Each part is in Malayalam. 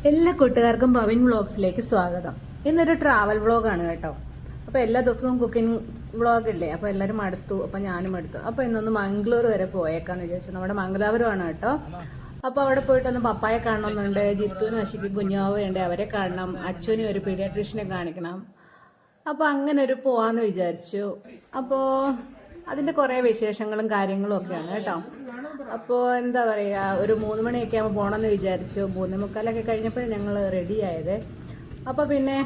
എല്ലാ കൂട്ടുകാർക്കും ഭവിൻ വ്ളോഗ്സിലേക്ക് സ്വാഗതം. ഇന്നൊരു ട്രാവൽ വ്ളോഗാണ് കേട്ടോ. അപ്പോൾ എല്ലാ ദിവസവും കുക്കിംഗ് വ്ളോഗ് ഇല്ലേ, അപ്പോൾ എല്ലാവരും അടുത്തു, അപ്പോൾ ഞാനും എടുത്തു. അപ്പോൾ ഇന്നൊന്ന് മംഗളൂർ വരെ പോയേക്കാന്ന് വിചാരിച്ചു. നമ്മുടെ മംഗലാപുരമാണ് കേട്ടോ. അപ്പോൾ അവിടെ പോയിട്ടൊന്ന് പപ്പായെ കാണണമെന്നുണ്ട്, ജിത്തുവിനും അശിക്കും കുഞ്ഞാവുണ്ട്, അവരെ കാണണം, അച്ഛനും ഒരു പീഡിയാട്രീഷ്യനെ കാണിക്കണം. അപ്പോൾ അങ്ങനെ ഒരു പോവാന്ന് വിചാരിച്ചു. അപ്പോൾ അതിൻ്റെ കുറേ വിശേഷങ്ങളും കാര്യങ്ങളും ഒക്കെയാണ് കേട്ടോ. അപ്പോൾ എന്താ പറയുക, ഒരു 3 മണിയൊക്കെ ആകുമ്പോൾ പോകണമെന്ന് വിചാരിച്ചു. 3:45 കഴിഞ്ഞപ്പോഴും ഞങ്ങൾ റെഡിയായത്. അപ്പോൾ പിന്നെ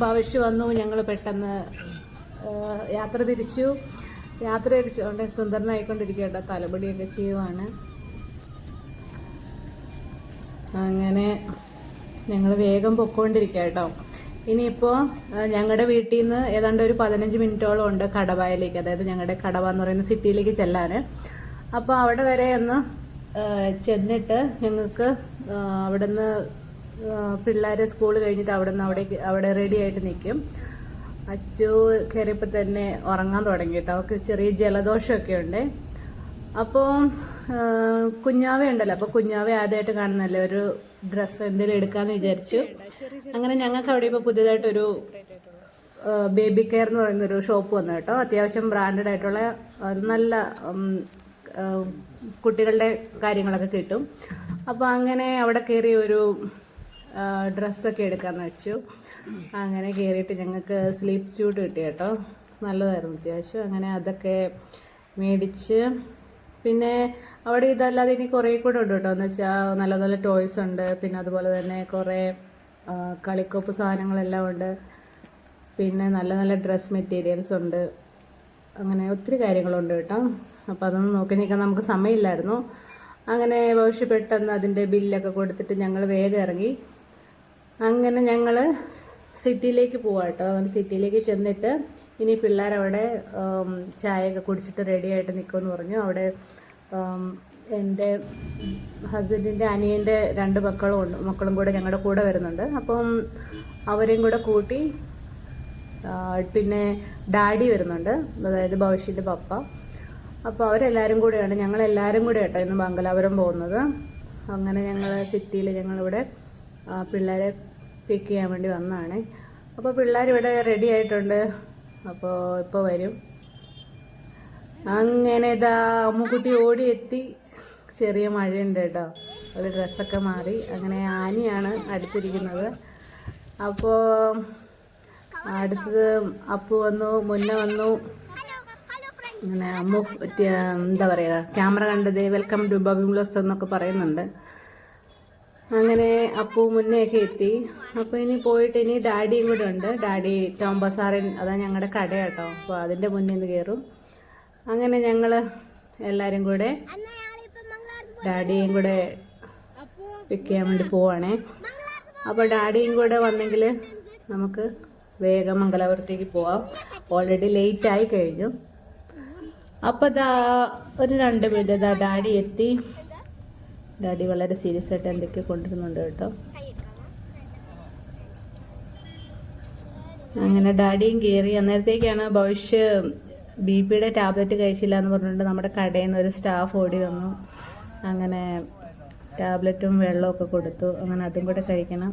ഭവിഷ്യ വന്നു, ഞങ്ങൾ പെട്ടെന്ന് യാത്ര തിരിച്ചുകൊണ്ട് സുന്ദരനായിക്കൊണ്ടിരിക്കുകയുണ്ട്. തലമുടിയൊക്കെ ചെയ്യുവാണ്. അങ്ങനെ ഞങ്ങൾ വേഗം പൊക്കോണ്ടിരിക്കുക കേട്ടോ. ഇനിയിപ്പോൾ ഞങ്ങളുടെ വീട്ടിൽ നിന്ന് ഏതാണ്ട് ഒരു 15 മിനിറ്റോളം ഉണ്ട് കടവായിലേക്ക്, അതായത് ഞങ്ങളുടെ കടവ എന്ന് പറയുന്ന സിറ്റിയിലേക്ക് ചെല്ലാൻ. അപ്പോൾ അവിടെ വരെ ഒന്ന് ചെന്നിട്ട് ഞങ്ങൾക്ക് അവിടെ നിന്ന് പിള്ളേർ സ്കൂൾ കഴിഞ്ഞിട്ട് അവിടെ റെഡി ആയിട്ട് നിൽക്കും. അച്ചു കയറിയപ്പോൾ തന്നെ ഉറങ്ങാൻ തുടങ്ങി കേട്ടോ. അവർക്ക് ചെറിയ ജലദോഷമൊക്കെ ഉണ്ട്. അപ്പോൾ കുഞ്ഞാവ ഉണ്ടല്ലോ, അപ്പോൾ കുഞ്ഞാവ ആദ്യമായിട്ട് കാണുന്നല്ലേ, ഒരു ഡ്രസ്സ് എന്തെങ്കിലും എടുക്കാമെന്ന് വിചാരിച്ചു. അങ്ങനെ ഞങ്ങൾക്ക് അവിടെ ഇപ്പോൾ പുതിയതായിട്ടൊരു ബേബി കെയർ എന്ന് പറയുന്നൊരു ഷോപ്പ് വന്നു കേട്ടോ. അത്യാവശ്യം ബ്രാൻഡഡ് ആയിട്ടുള്ള നല്ല കുട്ടികളുടെ കാര്യങ്ങളൊക്കെ കിട്ടും. അപ്പോൾ അങ്ങനെ അവിടെ കയറി ഒരു ഡ്രസ്സൊക്കെ എടുക്കാമെന്ന് വെച്ചു. അങ്ങനെ കയറിയിട്ട് ഞങ്ങൾക്ക് സ്ലീപ്പ് സ്യൂട്ട് കിട്ടി കേട്ടോ. നല്ലതായിരുന്നു അത്യാവശ്യം. അങ്ങനെ അതൊക്കെ മേടിച്ച്, പിന്നെ അവിടെ ഇതല്ലാതെ ഇനി കുറേ കൂടെ ഉണ്ട് കേട്ടോ. എന്ന് വെച്ചാൽ നല്ല നല്ല ടോയ്സ് ഉണ്ട്, പിന്നെ അതുപോലെ തന്നെ കുറേ കളിക്കോപ്പ് സാധനങ്ങളെല്ലാം ഉണ്ട്, പിന്നെ നല്ല നല്ല ഡ്രസ് മെറ്റീരിയൽസ് ഉണ്ട്, അങ്ങനെ ഒത്തിരി കാര്യങ്ങളുണ്ട് കേട്ടോ. അപ്പോൾ അതൊന്നും നോക്കി നിൽക്കാൻ നമുക്ക് സമയമില്ലായിരുന്നു. അങ്ങനെ ഭവിഷ്യ പെട്ടെന്ന് അതിൻ്റെ ബില്ലൊക്കെ കൊടുത്തിട്ട് ഞങ്ങൾ വേഗം ഇറങ്ങി. അങ്ങനെ ഞങ്ങൾ സിറ്റിയിലേക്ക് പോവാം കേട്ടോ. അങ്ങനെ സിറ്റിയിലേക്ക് ചെന്നിട്ട് ഇനി പിള്ളേരവിടെ ചായയൊക്കെ കുടിച്ചിട്ട് റെഡി ആയിട്ട് നിൽക്കുമെന്ന് പറഞ്ഞു. അവിടെ എൻ്റെ ഹസ്ബൻഡിൻ്റെ അനിയൻ്റെ 2 മക്കളും കൂടെ ഞങ്ങളുടെ കൂടെ വരുന്നുണ്ട്. അപ്പം അവരെയും കൂടെ കൂട്ടി, പിന്നെ ഡാഡി വരുന്നുണ്ട്, അതായത് ഭവിഷ്യൻ്റെ പപ്പ. അപ്പോൾ അവരെല്ലാവരും കൂടെയാണ്, ഞങ്ങളെല്ലാവരും കൂടെ കേട്ടോ ഇന്ന് മംഗലാപുരം പോകുന്നത്. അങ്ങനെ ഞങ്ങൾ സിറ്റിയിൽ ഞങ്ങളിവിടെ പിള്ളേരെ പിക്ക് ചെയ്യാൻ വേണ്ടി വന്നതാണ്. അപ്പോൾ പിള്ളേരിവിടെ റെഡി ആയിട്ടുണ്ട്. അപ്പോൾ ഇപ്പോൾ വരും. അങ്ങനെ ഇതാ അമ്മുക്കുട്ടി ഓടി എത്തി. ചെറിയ മഴയുണ്ട് കേട്ടോ. ഒരു ഡ്രസ്സൊക്കെ മാറി. അങ്ങനെ ആനിയാണ് അടുത്തിരിക്കുന്നത്. അപ്പോൾ അടുത്തത് അപ്പു വന്നു, മുന്നേ വന്നു. അങ്ങനെ അമ്മു എന്താ പറയുക, ക്യാമറ കണ്ടത് വെൽക്കം ടു ബബിൻ വ്ളോഗ്സ് എന്നൊക്കെ പറയുന്നുണ്ട്. അങ്ങനെ അപ്പു മുന്നെയൊക്കെ എത്തി. അപ്പോൾ ഇനി പോയിട്ട് ഇനി ഡാഡിയും കൂടെ ഉണ്ട്. ഡാഡി ടോം ബസാറിൻ, അതാ ഞങ്ങളുടെ കട കേട്ടോ. അപ്പോൾ അതിൻ്റെ മുന്നിൽ നിന്ന് കയറും. അങ്ങനെ ഞങ്ങൾ എല്ലാവരും കൂടെ ഡാഡിയും കൂടെ പിക്ക് ചെയ്യാൻ വേണ്ടി പോവാണേ. അപ്പോൾ ഡാഡിയും കൂടെ വന്നെങ്കിൽ നമുക്ക് വേഗം മംഗലാപുരത്തേക്ക് പോവാം. ഓൾറെഡി ലേറ്റ് ആയി കഴിഞ്ഞു. അപ്പോൾ ഇതാ ഒരു 2 മിനിറ്റ് ഇതാ ഡാഡി എത്തി. ഡാഡി വളരെ സീരിയസ് ആയിട്ട് എന്തൊക്കെ കൊണ്ടുവരുന്നുണ്ട് കേട്ടോ. അങ്ങനെ ഡാഡിയും കയറി. അന്നേരത്തേക്കാണ് ഭവിഷ്യ BP-യുടെ ടാബ്ലറ്റ് കഴിച്ചില്ല എന്ന് പറഞ്ഞിട്ട് നമ്മുടെ കടയിൽ നിന്ന് ഒരു സ്റ്റാഫ് ഓടി വന്നു. അങ്ങനെ ടാബ്ലറ്റും വെള്ളമൊക്കെ കൊടുത്തു. അങ്ങനെ അതും കൂടെ കഴിക്കണം.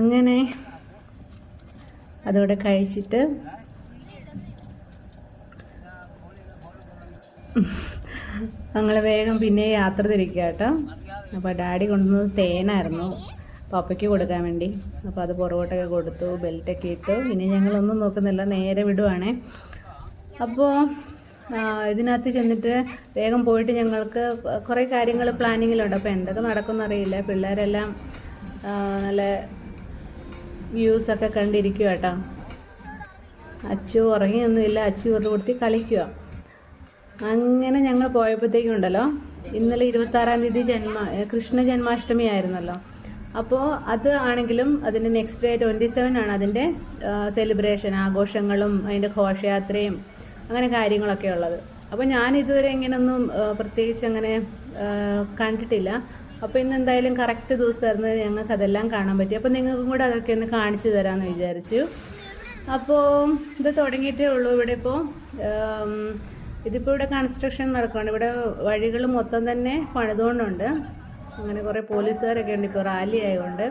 അങ്ങനെ അതുകൂടെ കഴിച്ചിട്ട് ഞങ്ങൾ വേഗം പിന്നെ യാത്ര തിരിക്കുക കേട്ടോ. അപ്പോൾ ഡാഡി കൊണ്ടുവന്നത് തേനായിരുന്നു പപ്പയ്ക്ക് കൊടുക്കാൻ വേണ്ടി. അപ്പോൾ അത് പുറകോട്ടൊക്കെ കൊടുത്തു, ബെൽറ്റൊക്കെ ഇട്ടു. ഇനി ഞങ്ങളൊന്നും നോക്കുന്നില്ല, നേരെ വിടുവാണേ. അപ്പോൾ ഇതിനകത്ത് ചെന്നിട്ട് വേഗം പോയിട്ട് ഞങ്ങൾക്ക് കുറേ കാര്യങ്ങൾ പ്ലാനിങ്ങിലുണ്ട്. അപ്പോൾ എന്തൊക്കെ നടക്കുമെന്ന് അറിയില്ല. പിള്ളേരെല്ലാം നല്ല വ്യൂസൊക്കെ കണ്ടിരിക്കുക കേട്ടോ. അച്ചു ഉറങ്ങിയൊന്നുമില്ല, അച്ചു ഒരു കൊടുത്തി കളിക്കുക. അങ്ങനെ ഞങ്ങൾ പോയപ്പോഴത്തേക്കും ഉണ്ടല്ലോ, ഇന്നലെ 26-ാം തീയതി കൃഷ്ണ ജന്മാഷ്ടമി ആയിരുന്നല്ലോ. അപ്പോൾ അത് ആണെങ്കിലും അതിൻ്റെ നെക്സ്റ്റ് ഡേ 27 ആണ് അതിൻ്റെ സെലിബ്രേഷൻ, ആഘോഷങ്ങളും അതിൻ്റെ ഘോഷയാത്രയും അങ്ങനെ കാര്യങ്ങളൊക്കെ ഉള്ളത്. അപ്പോൾ ഞാൻ ഇതുവരെ ഇങ്ങനെയൊന്നും പ്രത്യേകിച്ച് അങ്ങനെ കണ്ടിട്ടില്ല. അപ്പോൾ ഇന്ന് എന്തായാലും കറക്റ്റ് ദിവസമായിരുന്നു, ഞങ്ങൾക്ക് അതെല്ലാം കാണാൻ പറ്റി. അപ്പോൾ നിങ്ങൾക്കും കൂടെ അതൊക്കെ ഒന്ന് കാണിച്ചു തരാമെന്ന് വിചാരിച്ചു. അപ്പോൾ ഇത് തുടങ്ങിയിട്ടേ ഉള്ളൂ. ഇവിടെ ഇപ്പോൾ ഇതിപ്പോൾ ഇവിടെ കൺസ്ട്രക്ഷൻ നടക്കുകയാണ്. ഇവിടെ വഴികൾ മൊത്തം തന്നെ പണിതുകൊണ്ടുണ്ട്. അങ്ങനെ കുറേ പോലീസുകാരൊക്കെ ഉണ്ട് ഇപ്പോൾ റാലി ആയതുകൊണ്ട്.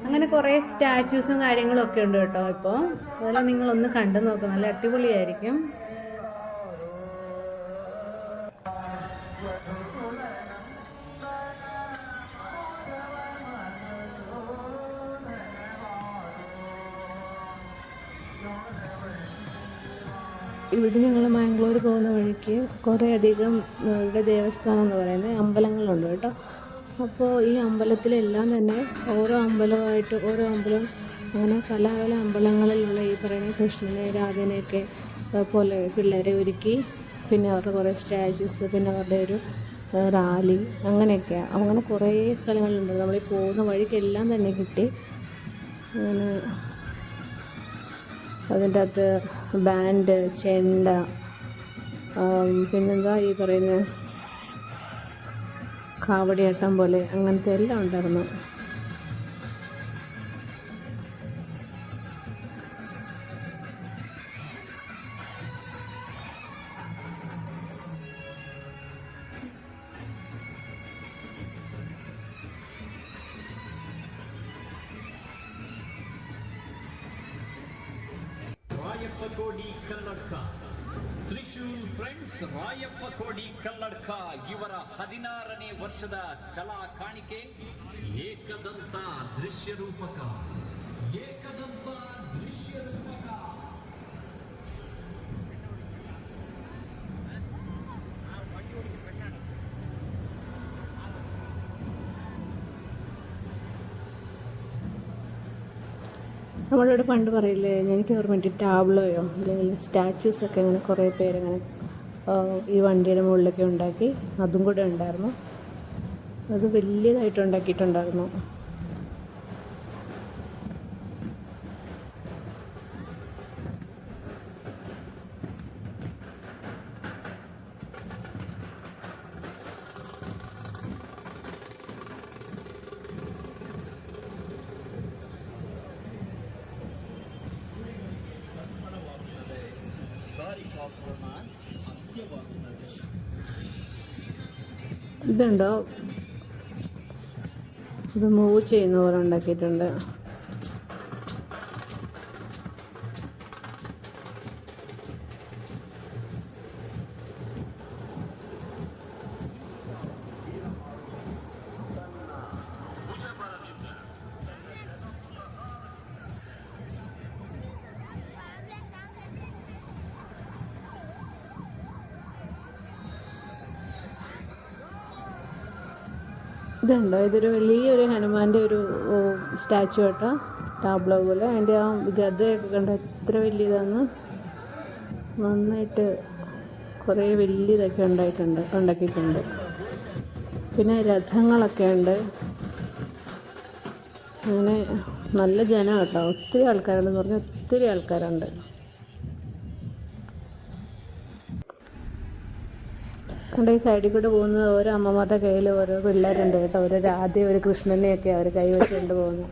അങ്ങനെ കുറേ സ്റ്റാച്യൂസും കാര്യങ്ങളും ഒക്കെ ഉണ്ട് കേട്ടോ. ഇപ്പോൾ അതെല്ലാം നിങ്ങളൊന്ന് കണ്ടു നോക്കുക, നല്ല അടിപൊളിയായിരിക്കും. ഇവിടെ ഞങ്ങൾ മാംഗ്ലൂർ പോകുന്ന വഴിക്ക് കുറേ അധികം ഇവിടെ ദേവസ്ഥാനം എന്ന് പറയുന്നത് അമ്പലങ്ങളുണ്ട് കേട്ടോ. അപ്പോൾ ഈ അമ്പലത്തിലെല്ലാം തന്നെ ഓരോ അമ്പലമായിട്ട് ഓരോ അമ്പലം അങ്ങനെ പല പല അമ്പലങ്ങളിലുള്ള ഈ പറയുന്ന കൃഷ്ണനെ രാധനെയൊക്കെ പോലെ പിള്ളേരെ ഒരുക്കി, പിന്നെ അവരുടെ കുറേ സ്റ്റാച്യൂസ്, പിന്നെ അവരുടെ ഒരു റാലി അങ്ങനെയൊക്കെയാണ്. അങ്ങനെ കുറേ സ്ഥലങ്ങളുണ്ട്. നമ്മൾ ഈ പോകുന്ന വഴിക്കെല്ലാം തന്നെ കിട്ടി. അങ്ങനെ അതിൻ്റെ അകത്ത് ബാൻഡ്, ചെണ്ട, പിന്നെന്താ ഈ പറയുന്ന കാവടിയാട്ടം പോലെ അങ്ങനത്തെ എല്ലാം ഉണ്ടായിരുന്നു. ರಾಯಪ್ಪಕೋಡಿ ಕಲ್ಲಡ್ಕ, ತ್ರಿಶೂಲ್ ಫ್ರೆಂಡ್ಸ್ ರಾಯಪ್ಪಕೋಡಿ ಕಲ್ಲಡ್ಕ ಇವರ 16ನೇ ವರ್ಷದ ಕಲಾ ಕಾಣಿಕೆ ಏಕದಂತ ದೃಶ್ಯ ರೂಪಕ. ಏಕದಂತ ದೃಶ್ಯ ರೂಪಕ. നമ്മളിവിടെ പണ്ട് പറയില്ലേ, എനിക്ക് ഓർമ്മ ടാബ്ലോയോ അല്ലെങ്കിൽ സ്റ്റാച്യൂസൊക്കെ അങ്ങനെ കുറേ പേരങ്ങനെ ഈ വണ്ടിയുടെ മുകളിലൊക്കെ ഉണ്ടാക്കി, അതും കൂടെ ഉണ്ടായിരുന്നു. അത് വലിയതായിട്ട് ഉണ്ടാക്കിയിട്ടുണ്ടായിരുന്നു. ഇതുണ്ടോ, ഇത് മൂവ് ചെയ്യുന്ന പോലെ ഉണ്ടാക്കിയിട്ടുണ്ട്. ഇതുണ്ടോ, ഇതൊരു വലിയൊരു ഹനുമാൻ്റെ ഒരു സ്റ്റാച്ചു കേട്ടോ, ടാബ്ലോ പോലെ. അതിൻ്റെ ആ ഗദയൊക്കെ കണ്ടോ എത്ര വലിയതാന്ന്. നന്നായിട്ട് കുറേ വലിയതൊക്കെ ഉണ്ടാക്കിയിട്ടുണ്ട്. പിന്നെ രഥങ്ങളൊക്കെ ഉണ്ട്. അങ്ങനെ നല്ല ജനം കേട്ടോ, ഒത്തിരി ആൾക്കാരുണ്ടെന്ന് പറഞ്ഞാൽ ഒത്തിരി ആൾക്കാരുണ്ട്. കൊണ്ട് ഈ സൈഡിൽ കൂടെ പോകുന്നത് ഓരോ അമ്മമാരുടെ കയ്യിൽ ഓരോ പിള്ളേരുണ്ട് കേട്ടോ. ഒരു രാധയും ഒരു കൃഷ്ണനെയൊക്കെ അവർ കൈ വെച്ചുകൊണ്ട് പോകുന്നു.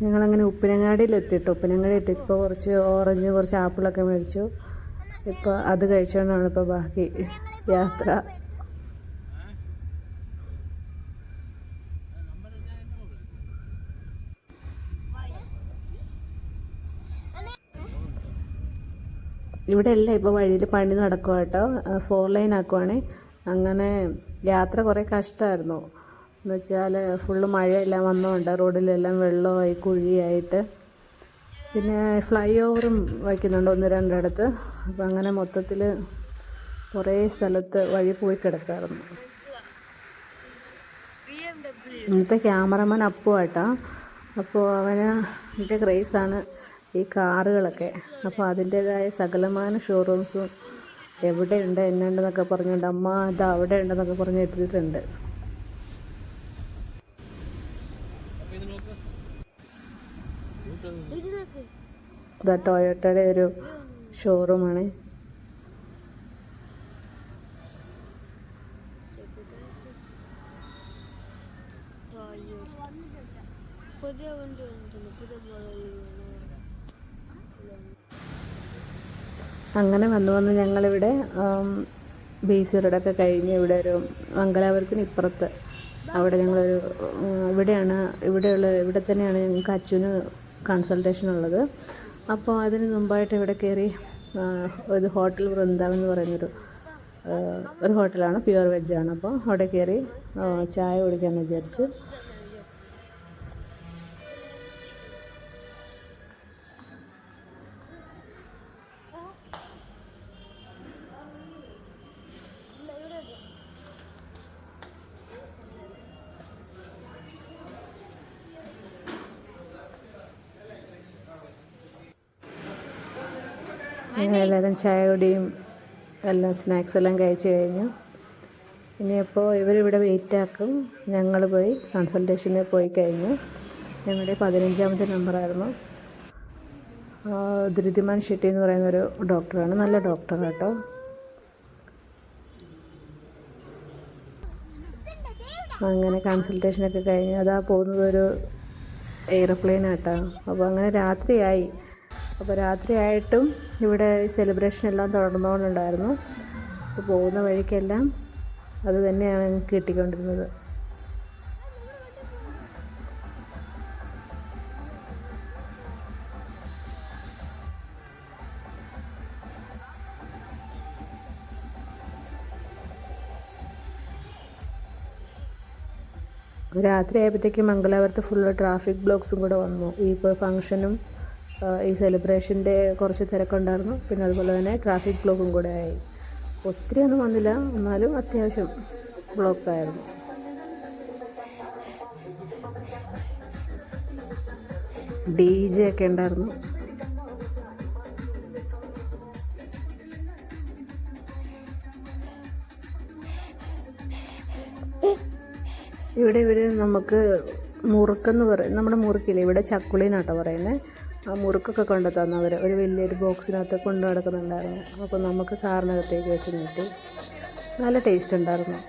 ഞങ്ങളങ്ങനെ ഉപ്പിനങ്ങാടിയിലെത്തിയിട്ട് ഇപ്പോൾ കുറച്ച് ഓറഞ്ച്, കുറച്ച് ആപ്പിളൊക്കെ മേടിച്ചു. ഇപ്പോൾ അത് കഴിച്ചുകൊണ്ടാണ് ഇപ്പോൾ ബാക്കി യാത്ര. ഇവിടെ എല്ലാം ഇപ്പോൾ വഴിയിൽ പണി നടക്കുക കേട്ടോ, 4 ലൈൻ ആക്കുവാണേ. അങ്ങനെ യാത്ര കുറേ കഷ്ടമായിരുന്നു. എന്ന് വെച്ചാൽ ഫുള്ള് മഴയെല്ലാം വന്നുകൊണ്ട് റോഡിലെല്ലാം വെള്ളമായി കുഴിയായിട്ട്. പിന്നെ ഫ്ലൈ ഓവറും വയ്ക്കുന്നുണ്ട് 1-2 ഇടത്ത്. അപ്പം അങ്ങനെ മൊത്തത്തിൽ കുറേ സ്ഥലത്ത് വഴി പോയി കിടക്കാറുണ്ട്. ഇന്നത്തെ ക്യാമറമാൻ അപ്പുവാട്ടോ. അപ്പോൾ അവന് എൻ്റെ ക്രേസാണ് ഈ കാറുകളൊക്കെ. അപ്പോൾ അതിൻ്റേതായ സകലമാന ഷോറൂംസും എവിടെയുണ്ട് എന്നുണ്ടെന്നൊക്കെ പറഞ്ഞുകൊണ്ട് അമ്മ ഇത് അവിടെ ഉണ്ടെന്നൊക്കെ പറഞ്ഞ് എത്തിയിട്ടുണ്ട്. ഇതാ ടൊയോട്ടയുടെ ഒരു ഷോറൂമാണ്. പുതിയ വണ്ടി വന്നിട്ടുണ്ട്, പുതിയ അങ്ങനെ വന്ന് ഞങ്ങളിവിടെ ബേസ് റോഡൊക്കെ കഴിഞ്ഞ് ഇവിടെ ഒരു മംഗലാപുരത്തിന് ഇപ്പുറത്ത് അവിടെ ഞങ്ങളൊരു ഇവിടെ തന്നെയാണ് ഞങ്ങൾക്ക് അച്ഛന് കൺസൾട്ടേഷൻ ഉള്ളത്. അപ്പോൾ അതിന് മുമ്പായിട്ട് ഇവിടെ കയറി ഒരു ഹോട്ടൽ വൃന്ദാവൻ എന്ന് പറയുന്നൊരു ഒരു ഹോട്ടലാണ്, പ്യുവർ വെജാണ്. അപ്പോൾ അവിടെ കയറി ചായ കുടിക്കാമെന്ന് വിചാരിച്ചു. എല്ലാവരും ചായ കുടിയും എല്ലാം സ്നാക്സ് എല്ലാം കഴിച്ച് കഴിഞ്ഞു. ഇനിയിപ്പോൾ ഇവരിവിടെ വെയിറ്റ് ആക്കും. ഞങ്ങൾ പോയി കൺസൾട്ടേഷനിൽ പോയി കഴിഞ്ഞു. ഞങ്ങളുടെ 15ാമത്തെ നമ്പറായിരുന്നു. ധൃതിമാൻ ഷെട്ടി എന്ന് പറയുന്നൊരു ഡോക്ടറാണ്, നല്ല ഡോക്ടറാണ് കേട്ടോ. അങ്ങനെ കൺസൾട്ടേഷനൊക്കെ കഴിഞ്ഞ് അതാ പോകുന്നത് ഒരു എയർപ്ലെയിനാട്ടോ. അപ്പോൾ അങ്ങനെ രാത്രിയായി. അപ്പോൾ രാത്രിയായിട്ടും ഇവിടെ സെലിബ്രേഷൻ എല്ലാം തുടർന്നുകൊണ്ടുണ്ടായിരുന്നു. അപ്പോൾ പോകുന്ന വഴിക്കെല്ലാം അത് തന്നെയാണ് ഞങ്ങൾക്ക് കിട്ടിക്കൊണ്ടിരുന്നത്. രാത്രി ആയപ്പോഴത്തേക്കും മംഗലാപുരത്ത് ഫുള്ള് ട്രാഫിക് ബ്ലോക്ക്സും കൂടെ വന്നു. ഈ ഫംഗ്ഷനും ഈ സെലിബ്രേഷൻ്റെ കുറച്ച് തിരക്കുണ്ടായിരുന്നു. പിന്നെ അതുപോലെ തന്നെ ട്രാഫിക് ബ്ലോക്കും കൂടെ ആയി. ഒത്തിരി ഒന്നും വന്നില്ല, എന്നാലും അത്യാവശ്യം ബ്ലോക്കായിരുന്നു. DJ ഒക്കെ ഉണ്ടായിരുന്നു. ഇവിടെ നമുക്ക് മുറുക്കെന്ന് പറയും. നമ്മുടെ മുറുക്കില്ലേ, ഇവിടെ ചക്കുളി എന്നാട്ടോ പറയുന്നത്. ആ മുറുക്കൊക്കെ കൊണ്ടു തന്നവർ ഒരു വലിയൊരു ബോക്സിനകത്ത് കൊണ്ടു നടക്കുന്നുണ്ടായിരുന്നു. അപ്പോൾ നമുക്ക് കാറിനകത്തേക്ക് വെച്ച് നീട്ടി. നല്ല ടേസ്റ്റ് ഉണ്ടായിരുന്നു.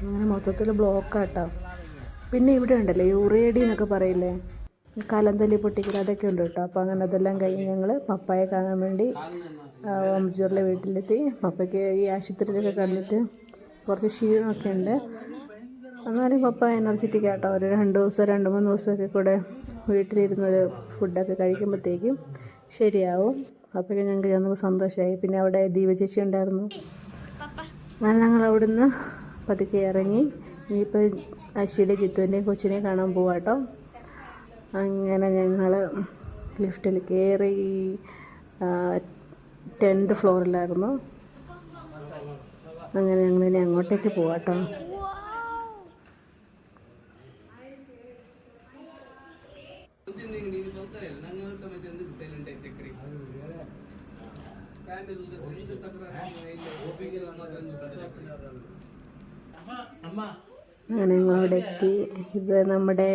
അങ്ങനെ മൊത്തത്തിൽ ബ്ലോക്കാട്ടോ. പിന്നെ ഇവിടെ ഉണ്ടല്ലോ യുറേഡി എന്നൊക്കെ പറയില്ലേ, കലന്തലി പൊട്ടിക്കൽ, അതൊക്കെ ഉണ്ട് കേട്ടോ. അപ്പോൾ അങ്ങനെ അതെല്ലാം കഴിഞ്ഞ് ഞങ്ങൾ പപ്പായെ കാണാൻ വേണ്ടി ഓംജൂറിലെ വീട്ടിലെത്തി. പപ്പയ്ക്ക് ഈ ആശുപത്രിയിലൊക്കെ കണ്ടിട്ട് കുറച്ച് ക്ഷീണമൊക്കെ ഉണ്ട്. എന്നാലും പപ്പ എനർജറ്റിക് ആട്ടോ. ഒരു 2-3 ദിവസമൊക്കെ കൂടെ വീട്ടിലിരുന്നൊരു ഫുഡൊക്കെ കഴിക്കുമ്പോഴത്തേക്കും ശരിയാവും. അപ്പോഴേ ഞങ്ങൾക്ക് സന്തോഷമായി. പിന്നെ അവിടെ ദീപചേച്ചി ഉണ്ടായിരുന്നു. അങ്ങനെ ഞങ്ങൾ അവിടുന്ന് പതുക്കെ ഇറങ്ങി. ഇനിയിപ്പോൾ അശ്വിയുടെ ജിത്തുവിൻ്റെയും കൊച്ചിനെ കാണാൻ പോവാട്ടോ. അങ്ങനെ ഞങ്ങൾ ലിഫ്റ്റിൽ കയറി 10th ഫ്ലോറിലായിരുന്നു. അങ്ങനെ ഞങ്ങളിനി അങ്ങോട്ടേക്ക് പോവാട്ടോ. അങ്ങനെ ഞങ്ങളവിടെ എത്തി. ഇത് നമ്മുടെ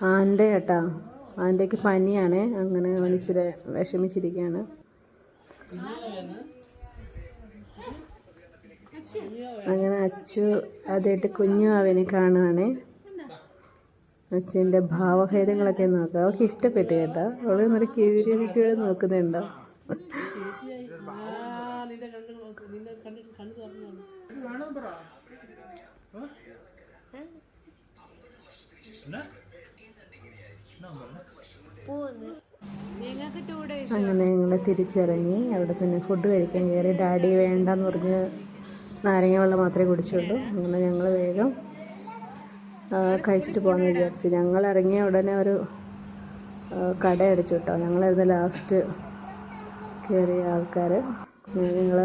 ആൻ്റെ കേട്ടോ. ആൻ്റെക്ക് പനിയാണ്. അങ്ങനെ മനുഷ്യരെ വിഷമിച്ചിരിക്കുകയാണ്. അങ്ങനെ അച്ചു ആദ്യമായിട്ട് കുഞ്ഞു അവനെ കാണുവാണ്. അച്ഛൻ്റെ ഭാവഭേദങ്ങളൊക്കെ നോക്കാം. അവൾക്ക് ഇഷ്ടപ്പെട്ടു കേട്ടോ. അവൾ നല്ല ക്യൂരിയോസിറ്റിയോടെ നോക്കുന്നുണ്ടോ. പോകുന്നു. നിങ്ങൾക്ക് 2 days അങ്ങനെ ഞങ്ങൾ തിരിച്ചിറങ്ങി. അവിടെ പിന്നെ ഫുഡ് കഴിക്കാൻ കയറി. ഡാഡി വേണ്ടെന്ന് പറഞ്ഞ് നാരങ്ങ വെള്ളം മാത്രമേ കുടിച്ചുള്ളൂ. അങ്ങനെ ഞങ്ങൾ വേഗം കഴിച്ചിട്ട് പോകാമെന്ന് വിചാരിച്ചു. ഞങ്ങൾ ഇറങ്ങിയ ഉടനെ ഒരു കട അടിച്ചു കേട്ടോ. ഞങ്ങളായിരുന്നു ലാസ്റ്റ് കയറിയ ആൾക്കാർ. ഞങ്ങൾ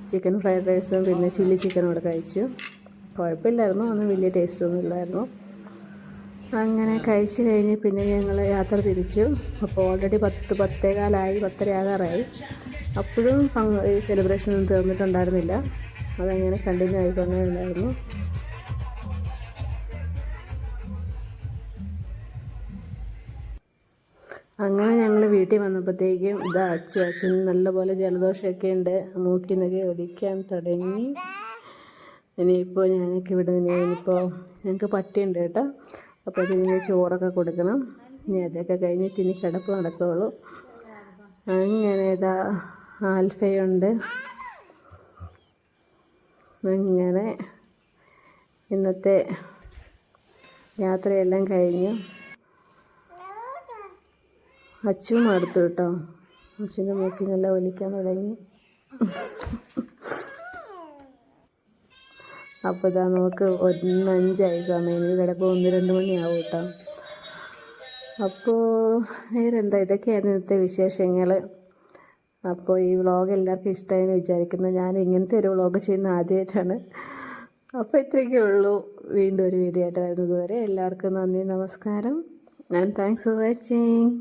ചിക്കൻ ഫ്രൈഡ് റൈസും പിന്നെ ചില്ലി ചിക്കനും കൂടെ കഴിച്ചു. കുഴപ്പമില്ലായിരുന്നു, ഒന്നും വലിയ ടേസ്റ്റൊന്നും ഇല്ലായിരുന്നു. അങ്ങനെ കഴിച്ച് കഴിഞ്ഞ് പിന്നെ ഞങ്ങൾ യാത്ര തിരിച്ചു. അപ്പോൾ ഓൾറെഡി 10:15 10:30 ആകാറായി. അപ്പോഴും ഈ സെലിബ്രേഷൻ ഒന്നും തീർന്നിട്ടുണ്ടായിരുന്നില്ല. അതങ്ങനെ കണ്ടിന്യൂ ആയിക്കൊണ്ടേ ഉണ്ടായിരുന്നു. അങ്ങനെ ഞങ്ങൾ വീട്ടിൽ വന്നപ്പോഴത്തേക്കും ഇതാ അച്ഛന് നല്ലപോലെ ജലദോഷമൊക്കെ ഉണ്ട്. മൂക്കിൽ നിന്നൊക്കെ ഒലിക്കാൻ തുടങ്ങി. ഇനിയിപ്പോൾ ഞങ്ങൾക്ക് ഇവിടെ നിന്ന് ഞങ്ങൾക്ക് പട്ടിയുണ്ട് കേട്ടോ. അപ്പോൾ ഇതിന് ചോറൊക്കെ കൊടുക്കണം. ഇനി അതൊക്കെ കഴിഞ്ഞിട്ട് ഇനി കിടപ്പ് നടക്കുകയുള്ളൂ. അങ്ങനെ ഇതാ ആൽഫയുണ്ട്. അങ്ങനെ ഇന്നത്തെ യാത്രയെല്ലാം കഴിഞ്ഞു. അച്ഛനും അടുത്തു കേട്ടോ. അച്ഛൻ്റെ മൂക്കിൽ നല്ല ഒലിക്കാൻ തുടങ്ങി. അപ്പോൾ ഇതാ നമുക്ക് 1:05 സമയം. ഇനി കിടപ്പോൾ 1-2 മണിയാവും കേട്ടോ. അപ്പോൾ വേറെന്താ, ഇതൊക്കെയായിരുന്നു ഇന്നത്തെ വിശേഷങ്ങൾ. അപ്പോൾ ഈ വ്ളോഗ് എല്ലാവർക്കും ഇഷ്ടമായെന്ന് വിചാരിക്കുന്നു. ഞാൻ ഇങ്ങനത്തെ ഒരു വ്ളോഗ് ചെയ്യുന്ന ആദ്യമായിട്ടാണ്. അപ്പോൾ ഇത്രയൊക്കെ ഉള്ളൂ. വീണ്ടും ഒരു വീഡിയോ ആയിട്ട് വരുന്നത് വരെ എല്ലാവർക്കും നന്ദി, നമസ്കാരം. And thanks for watching.